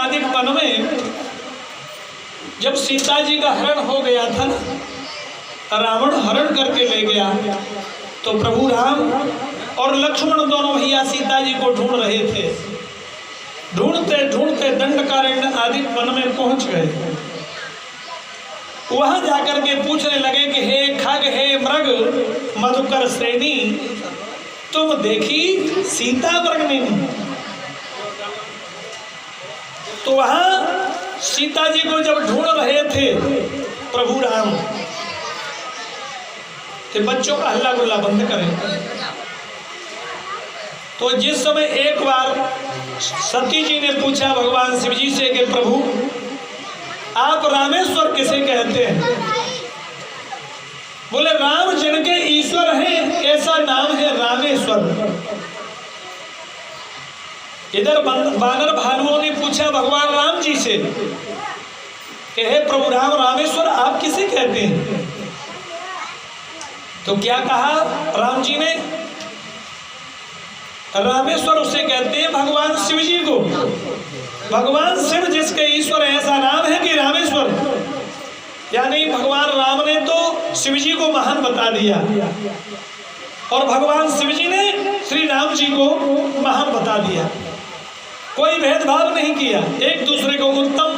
आदि वन में जब सीता जी का हरण हो गया था ना, रावण हरण करके ले गया, तो प्रभु राम और लक्ष्मण दोनों भैया सीता जी को ढूंढ रहे थे। ढूंढते ढूंढते दंडकारण्य आदि वन में पहुंच गए। वहां जाकर के पूछने लगे कि हे खग, हे मृग मधुकर श्रेणी, तुम देखी सीता मृगनी? तो वहां सीता जी को जब ढूंढ रहे थे प्रभु राम कि बच्चों का हल्ला गुल्ला बंद करें, तो जिस समय एक बार सती जी ने पूछा भगवान शिव जी से कि प्रभु आप रामेश्वर किसे कहते हैं? बोले राम जिनके ईश्वर हैं ऐसा नाम है रामेश्वर। इधर बानर भालुओं ने पूछा भगवान राम जी से कि हे प्रभु राम, रामेश्वर आप किसे कहते हैं? तो क्या कहा राम जी ने? रामेश्वर उसे कहते हैं भगवान शिव जी को। भगवान शिव जिसके ईश्वर ऐसा नाम है कि रामेश्वर, यानी भगवान राम ने तो शिव जी को महान बता दिया और भगवान शिव जी ने श्री राम जी को महान बता दिया। कोई भेदभाव नहीं किया, एक दूसरे को उत्तम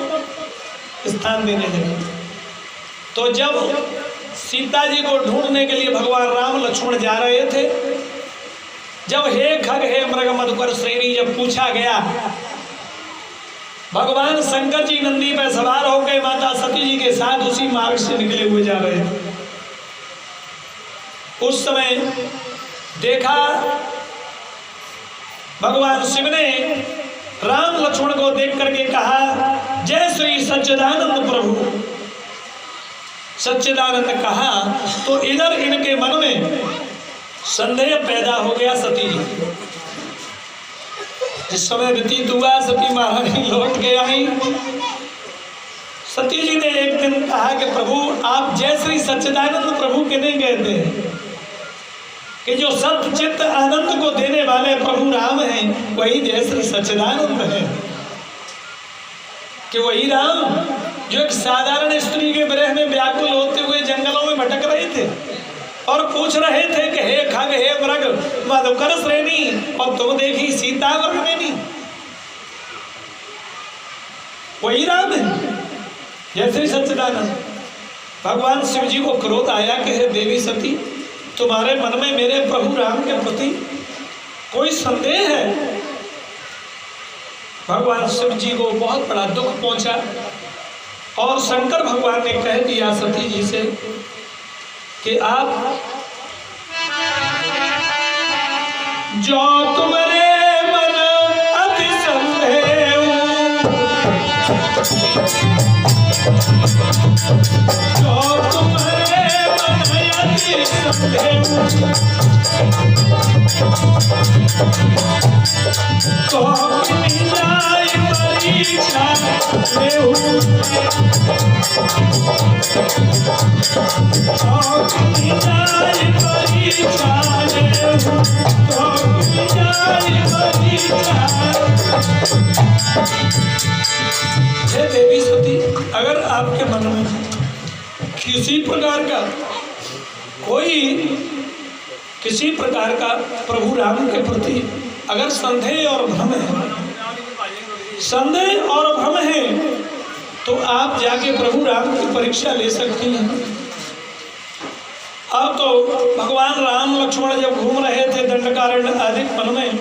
स्थान देने लगे। तो जब सीता जी को ढूंढने के लिए भगवान राम लक्ष्मण जा रहे थे, जब हे खग हे मृग मधुकर श्रेणी जब पूछा गया, भगवान शंकर जी नंदी पर सवार होकर माता सती जी के साथ उसी मार्ग से निकले हुए जा रहे थे। उस समय देखा भगवान शिव ने राम लक्ष्मण को देख करके कहा, जय श्री सच्चिदानंद प्रभु। सच्चिदानंद कहा तो इधर इनके मन में संदेह पैदा हो गया सती जी। जिस समय व्यतीत हुआ, सती महारानी लौट के आई। सती जी ने एक दिन कहा कि प्रभु आप जय श्री सच्चिदानंद प्रभु के नहीं कहते हैं कि जो सत्य चित्त आनंद को देने वाले प्रभु राम हैं वही जय श्री सच्चिदानंद है। कि वही राम जो एक साधारण स्त्री के विरह में व्याकुल होते हुए जंगलों में भटक रहे थे और पूछ रहे थे कि हे खग हे मृग मधुकर श्रेणी, और तुम देखी सीता मृगनी, वही राम है जय श्री सच्चिदानंद। भगवान शिव जी को क्रोध आया कि हे देवी सती, तुम्हारे मन में मेरे प्रभु राम के प्रति कोई संदेह है? भगवान शिव जी को बहुत बड़ा दुख पहुंचा और शंकर भगवान ने कह दिया सती जी से कि आप जो तुम्हारे मन अति संदेह, जो तुम्हारे मन अति संदेह, तो मिल जाए परीक्षा लेहु, तो मिल जाए परीक्षा लेहु, तो मिल जाए परीक्षा। हे देवी सती, अगर आपके मन में किसी प्रकार का किसी प्रकार का प्रभु राम के प्रति अगर संदेह और भ्रम है, तो आप जाके प्रभु राम की परीक्षा ले सकती हैं। अब तो भगवान राम लक्ष्मण जब घूम रहे थे दंडकारण्य आदि वन में,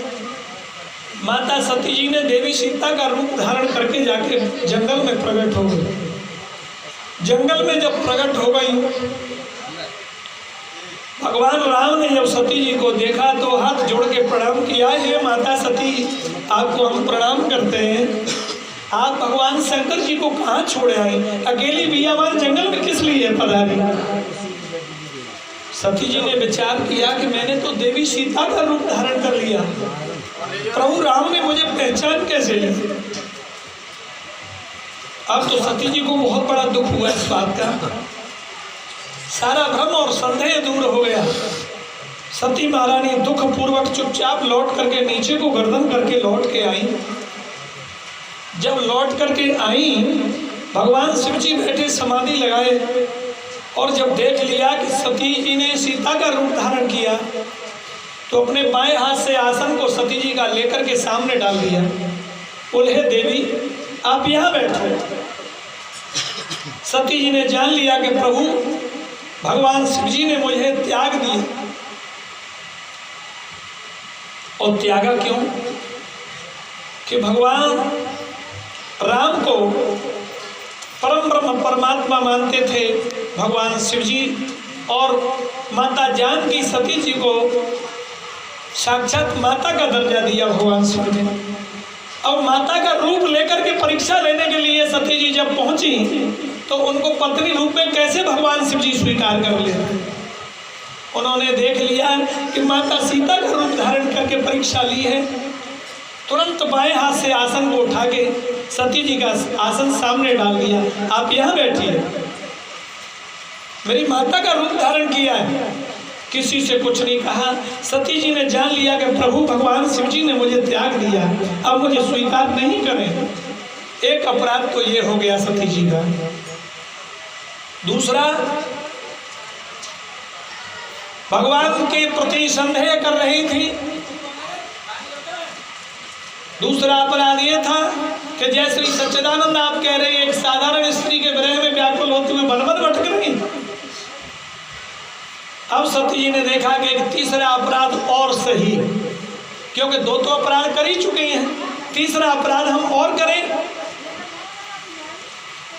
माता सती जी ने देवी सीता का रूप धारण करके जाके जंगल में प्रकट हो गई। जंगल में जब प्रकट हो गई, भगवान राम ने जब सती जी को देखा तो हाथ जोड़ के प्रणाम किया, हे माता सती, आपको हम प्रणाम करते हैं। आप भगवान शंकर जी को कहाँ छोड़े आए? अकेली बियावान जंगल में किस लिए पधारी? सती जी ने विचार किया कि मैंने तो देवी सीता का रूप धारण कर लिया, प्रभु राम ने मुझे पहचान कैसे ली? अब तो सती जी को बहुत बड़ा दुख हुआ इस बात का। सारा भ्रम और संदेह दूर हो गया। सती महारानी दुख पूर्वक चुपचाप लौट करके नीचे को गर्दन करके लौट के आई। जब लौट करके आई, भगवान शिव जी बैठे समाधि लगाए और जब देख लिया कि सती जी ने सीता का रूप धारण किया तो अपने बाएं हाथ से आसन को सती जी का लेकर के सामने डाल दिया। बोले हे देवी आप यहाँ बैठो। सती जी ने जान लिया कि प्रभु भगवान शिव जी ने मुझे त्याग दिया। और त्यागा क्यों? कि भगवान राम को परम ब्रह्म परमात्मा मानते थे भगवान शिव जी, और माता जानकी सती जी को साक्षात माता का दर्जा दिया भगवान शिव ने। अब माता का रूप लेकर के परीक्षा लेने के लिए सती जी जब पहुंची तो उनको पत्नी रूप में कैसे भगवान शिव जी स्वीकार कर ले। उन्होंने देख लिया कि माता सीता का रूप धारण करके परीक्षा ली है, तुरंत बाएं हाथ से आसन को उठा के सती जी का आसन सामने डाल दिया। आप यहाँ बैठिए, मेरी माता का रूप धारण किया है, किसी से कुछ नहीं कहा। सती जी ने जान लिया कि प्रभु भगवान शिव जी ने मुझे त्याग दिया, अब मुझे स्वीकार नहीं करें। एक अपराध तो ये हो गया सती जी का। दूसरा, भगवान के प्रति संदेह कर रही थी। दूसरा अपराध ये था कि जय श्री सच्चिदानंद आप कह रहे हैं एक साधारण स्त्री के विरह में व्याकुल होते हुए बनवन भटक रही। अब सती जी ने देखा कि एक तीसरा अपराध और सही, क्योंकि दो तो अपराध कर ही चुके हैं, तीसरा अपराध हम और करें।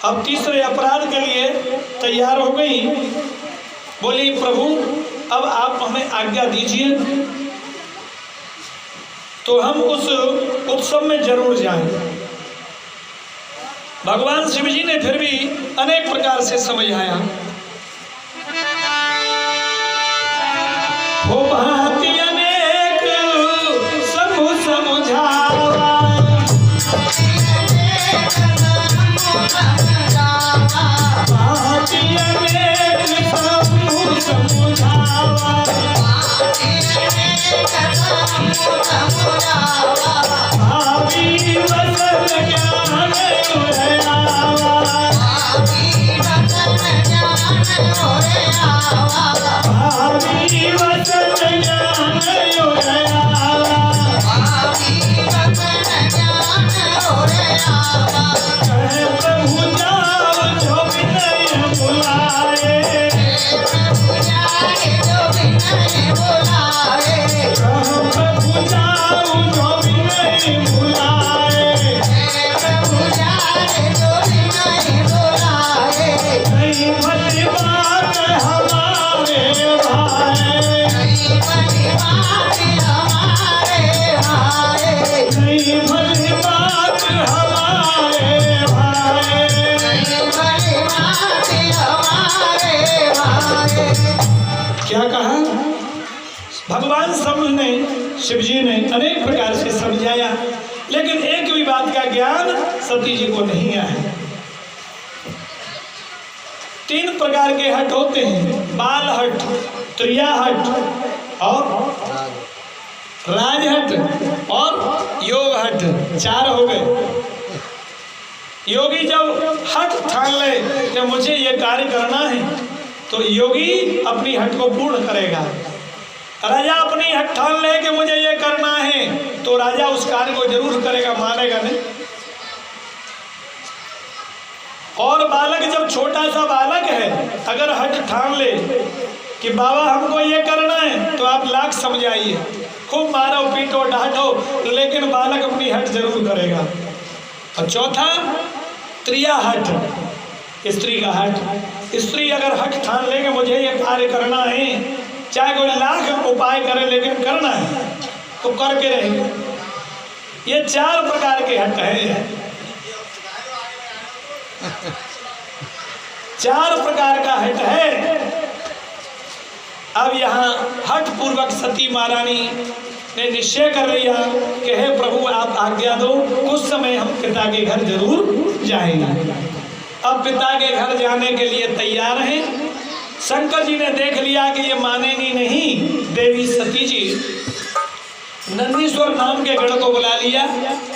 अब तीसरे अपराध के लिए तैयार हो गई। बोली प्रभु अब आप हमें आज्ञा दीजिए तो हम उस उत्सव में जरूर जाएं। भगवान शिव जी ने फिर भी अनेक प्रकार से समझाया। हो भांति अनेक सब समझावा, भांति अनेक सब समझावा, भावी वसन ज्ञान उदयावा, भावी वसन ज्ञान उदयावा, कहे प्रभु जाओ जो विनय बुलाए, प्रभु जाओ जो विनय बुलाए, प्रभु जाओ जो विनय बुलाए, नहीं भली बात हमारे भाई, नहीं भली बात हमारे भाई, नहीं भली बात हमारे भाई, नहीं भली बात हमारे भाई। क्या कहा? भगवान सबने शिव जी ने अनेक प्रकार से समझाया, लेकिन एक भी बात का ज्ञान सती जी को नहीं आया। तीन प्रकार के हट होते हैं, बाल हट, त्रिया हट और राजहट और योग हट, चार हो गए। योगी जब हट ठान ले कि मुझे ये कार्य करना है तो योगी अपनी हट को पूर्ण करेगा। राजा अपनी हट ठान ले कि मुझे ये करना है तो राजा उस कार्य को जरूर करेगा, मानेगा नहीं। और बालक जब छोटा सा बालक है अगर हट ठान ले कि बाबा हमको ये करना है तो आप लाख समझाइए, खूब मारो पीटो डांटो, लेकिन बालक अपनी हट जरूर करेगा। और चौथा त्रिया हट, स्त्री का हट। स्त्री अगर हट ठान ले कि मुझे ये कार्य करना है, चाहे कोई लाख उपाय करे लेकिन करना है तो करके रहेंगे। ये चार प्रकार के हट है, चार प्रकार का हट है। अब यहाँ हट पूर्वक सती महारानी ने निश्चय कर लिया कि हे प्रभु आप आज्ञा दो, कुछ समय हम पिता के घर जरूर जाएंगे। अब पिता के घर जाने के लिए तैयार हैं। शंकर जी ने देख लिया कि ये मानेंगी नहीं देवी सती जी, नंदीश्वर नाम के गण को बुला लिया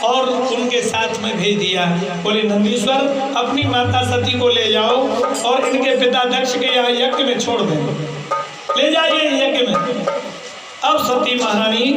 और उनके साथ में भेज दिया। बोले नंदीश्वर अपनी माता सती को ले जाओ और इनके पिता दक्ष के यहाँ यज्ञ में छोड़ दें, ले जाइए यज्ञ में। अब सती महारानी